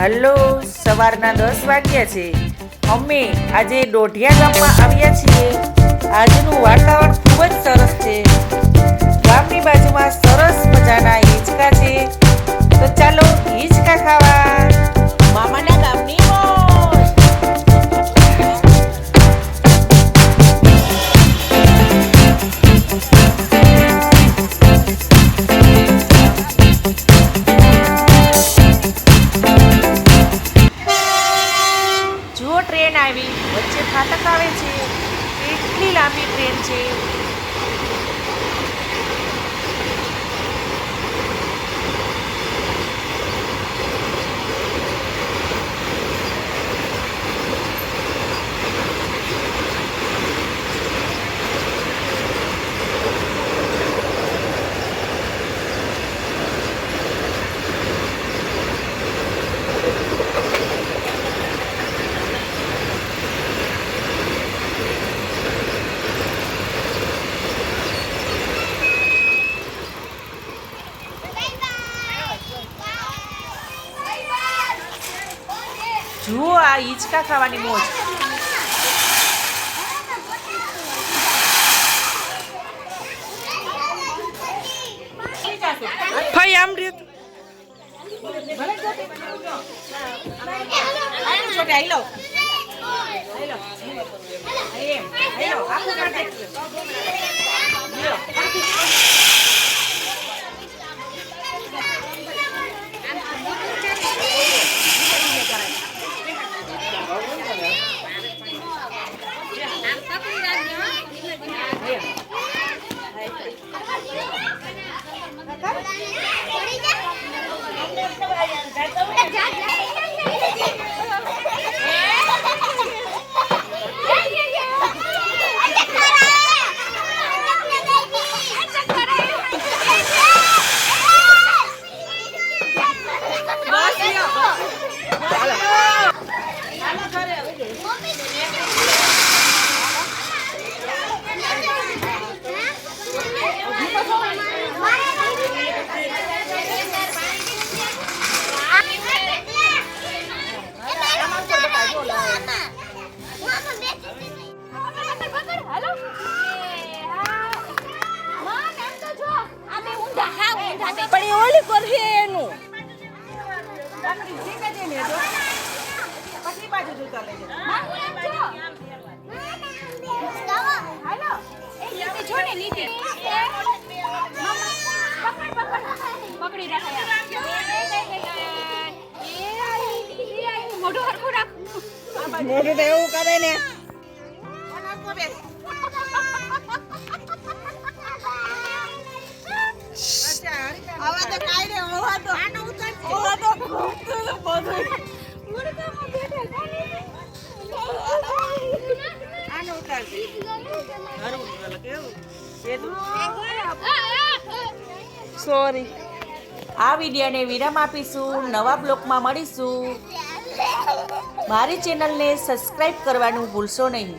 Hello, સવારના 10 વાગ્યા છે. અમે આજે દોઢિયા ગામમાં આવ્યા છીએ. આજનું વાતાવરણ ખૂબ જ સરસ છે. ગામની બાજુમાં સરસ મજાના હિંચકા છે. તો ચાલો હિંચકા ખાવા. મામાના ગામની મોજ. જુઓ, ટ્રેન આવી, વચ્ચે ફાટક આવે છે. કેટલી લાંબી ટ્રેન છે. જુઓ, આ હિંચકા ખાવાની મોજ. ભાઈ આમ રહ્યો પણ ઓલી પર છે એનું પછી બાજુ જોતા લેજો. પકડી મોઢું હરખું રાખ. મોઢું તો એવું કરે ને. આવા તો કાઈ રે ઓવા તો આનો ઉતાર ઓવા તો ઘૂમતું બધું મુડકામાં બેઠા આનો ઉતાર દે. હારું કેવું સેદું. સોરી. આ વિડીયોને વિરામ આપીશું. નવા બ્લોગમાં મળીશું. મારી ચેનલને સબસ્ક્રાઈબ કરવાનું ભૂલશો નહીં.